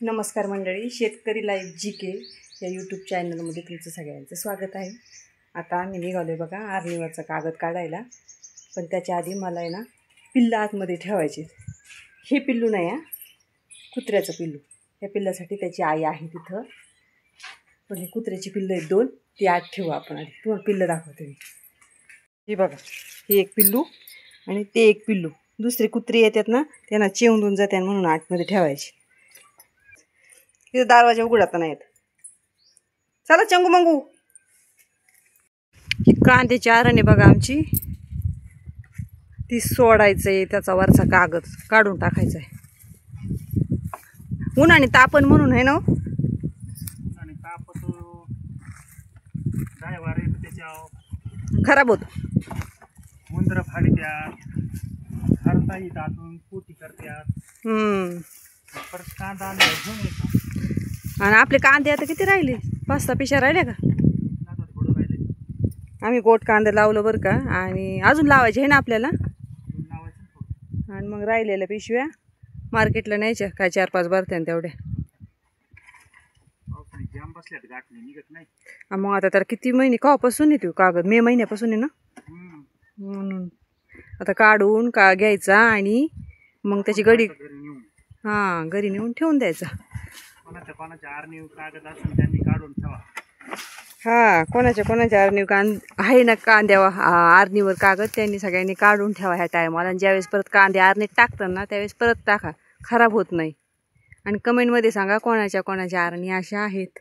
नमस्कार मंडळी, शेतकरी लाईफ GK या यूट्यूब चॅनलमध्ये तुमचं सगळ्यांचं स्वागत आहे. आता आम्ही निघालो आहे बघा आर्नीवरचा कागद काढायला, पण त्याच्या आधी मला आहे ना पिल्लं आतमध्ये ठेवायचे. हे पिल्लू नाही आहे, कुत्र्याचं पिल्लू. या पिल्लासाठी त्याची आई आहे तिथं, पण हे कुत्र्याची पिल्लं आहेत 2, ती आत ठेवू आपण. आधी तुम्हाला पिल्लं दाखवते मी. हे बघा, हे एक पिल्लू आणि ते एक पिल्लू. दुसरे कुत्री येतात ना, त्यांना चिवून जाते म्हणून आतमध्ये ठेवायचे. तिथं दरवाजा उघडता नाही येत. चला चंगू मंगू. ही कांद्याची आरण आहे बघा आमची, ती सोडायचं आहे. त्याचा वरचा कागद काढून टाकायचा आहे. उन्हाने तापण म्हणून आहे ना, खराब होत. मुंद्र फाडत्यात, हरता येतात, पोटी करत्यात. परत कांदा घेऊन येतात. आणि आपले कांदे आता किती राहिले? 5-6 पिशा राहिल्या का? आम्ही गोट कांदे लावलं बरं का, आणि अजून लावायचे आहे ना आपल्याला. आणि मग राहिलेल्या पिशव्या मार्केटला न्यायच्या, काय 4-5 भरत्या तेवढ्या. मग आता तर किती महिने कवापासून येतो कागद? मे महिन्यापासून आहे ना, म्हणून आता काढून का घ्यायचा आणि मग त्याची गडी घरी नेऊन ठेवून द्यायचा. कोणाच्या आर्नीव कागद असेल त्यांनी काढून ठेवा. कोणाच्या आर्नीव आहे ना कांद्यावर आर्नीवर कागद, त्यांनी सगळ्यांनी काढून ठेवा ह्या टायमाला. आणि ज्यावेळेस परत कांदे आर्नीत टाकतात ना, त्यावेळेस परत टाका, खराब होत नाही. आणि कमेंटमध्ये सांगा कोणाच्या आरणी अशा आहेत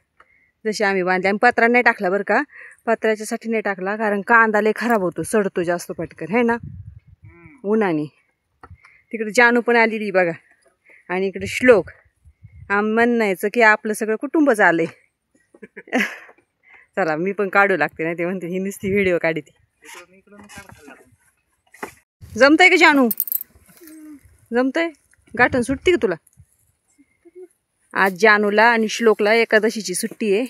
जसे आम्ही बांधले. आम्ही पत्रा नाही टाकला बरं का, पत्र्याच्यासाठी नाही टाकला, कारण कांदा लय खराब होतो, सडतो जास्त पटकन, है ना उन्हाने. तिकडे जानू पण आलेली बघा, आणि इकडे श्लोक. म्हणायचं की आपलं सगळं कुटुंबच आलंय. चला मी पण काढू लागते, नाही ते म्हणते ही नुसती व्हिडिओ काढते. जमतंय का जानू? जमतंय? गाठण सुट्टी का तुला? आज जानूला आणि श्लोकला एकादशीची सुट्टी आहे,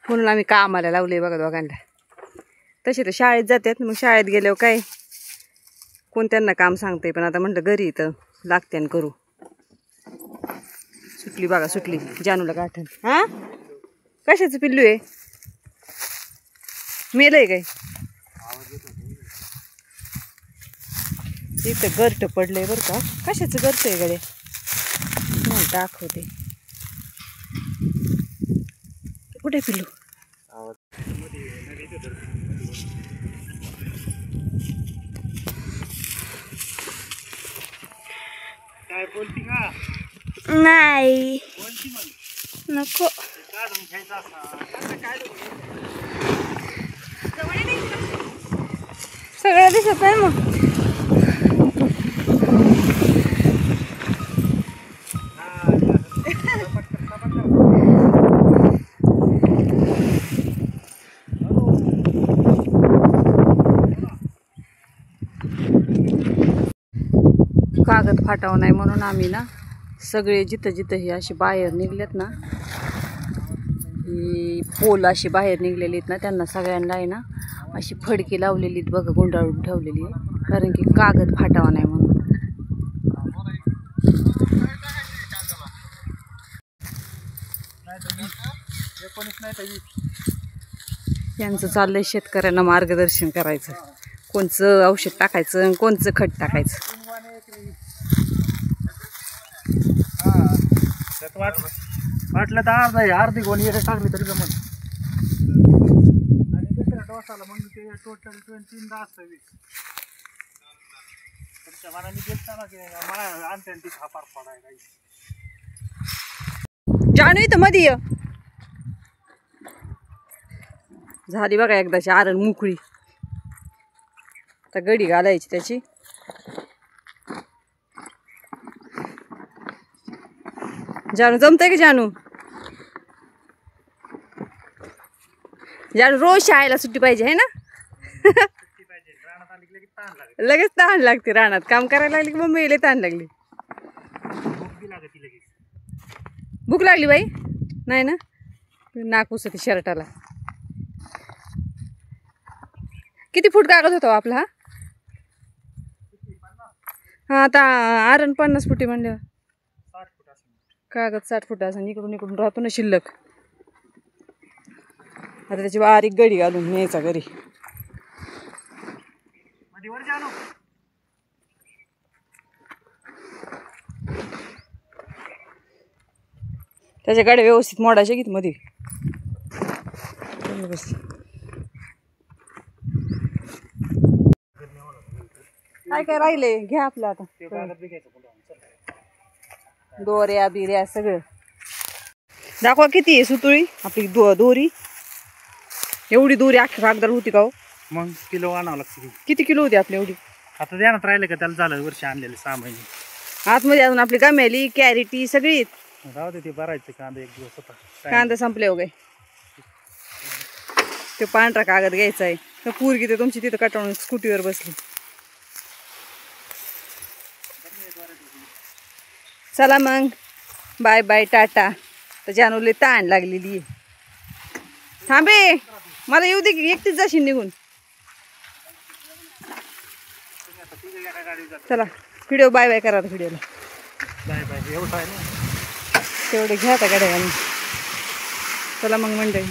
म्हणून आम्ही कामाला लावले बघा दोघांना. तसे तर शाळेत जातात, मग शाळेत गेल्यावर काय कोण त्यांना काम सांगते, पण आता म्हटलं घरी तर लागते आणि करू. सुटली बघा, सुटली जानूला गाठण. कशाचं पिल्लू आहे? मेलंय काय? इथं गर्ट पडलंय बरं का. कशाचं गर्ट आहे गडे? दाखवते. कुठे पिल्लू? काय बोलती का? नाही बोलती मग नको. काढून घ्यायचा सगळं दिसत आहे मग. कागद फाटावं नाही म्हणून आम्ही ना सगळे जिथं हे अशी बाहेर निघलेत ना, ही पोल अशी बाहेर निघलेली आहेत ना, त्यांना सगळ्यांना आहे ना अशी फडकी लावलेली आहेत बघा, गुंडाळून ठेवलेली आहे, कारण की कागद फाटावा नाही म्हणून. यांचं चाललंय शेतकऱ्यांना मार्गदर्शन करायचं, कोणचं औषध टाकायचं, कोणचं खत टाकायचं. वाटलं तर अर्धी गोणी टाकली तरी जमत. आणि दुसऱ्या डोसाला मग ते टोटल 3 असावी. तुमच्या मनाने घेतला ना की मला आणते ती खापार पडायला. जानू इथं मध्ये ये. झाली बघा एकदाची आरण मोकळी. आता गडी घालायची त्याची. जानू जमतंय का? जानू रोज शाळेला सुट्टी पाहिजे, है ना? लगेच तहान लागते. रानात काम करायला लागली की मम्मी लय तहान लागली. भूक लागली बाई? नाही ना, नाक पुसते शर्टाला. किती फूट कागद होता आपला? हा आता आरण 50 फुटी म्हणल्यावर कागद 60 फुटाचा इकडून इकडून राहतो ना शिल्लक. आता त्याची बारीक गडी घालून न्यायचा घरी. त्याच्या गाड्या व्यवस्थित मोडायच्या किती मध्ये. काय काय राहिले घ्या आपलं आता. दोऱ्या बिऱ्या सगळं दाखवा. किती आहे सुतुळी आपली दोरी. एवढी दोरी अख्ख्या कागदार होती का हो? मग किलो आणावं लागतं. किती किलो होती आपली एवढी? आता ध्यानात राहिलं का त्याला झालं वर्ष आणलेले 6 महिने. आतमध्ये अजून आपली गमेली कॅरेटी सगळी. राहू दे ते भरायचं कांदा एक दिवस होता. कांदा संपले हो गे. ते पांढरा कागद घ्यायचा आहे. तर पोरगी ते तुमची तिथं कटाळून स्कूटीवर बसली. चला मग बाय बाय टाटा. तर जानूले ताण लागलेली आहे. थांबे मला येऊ दे की एकटीच जाशील निघून. चला व्हिडिओ बाय बाय करा व्हिडिओला. Bye bye. एवढं आहे ना तेवढे घ्या आता गाड्या. चला मग मंडळी.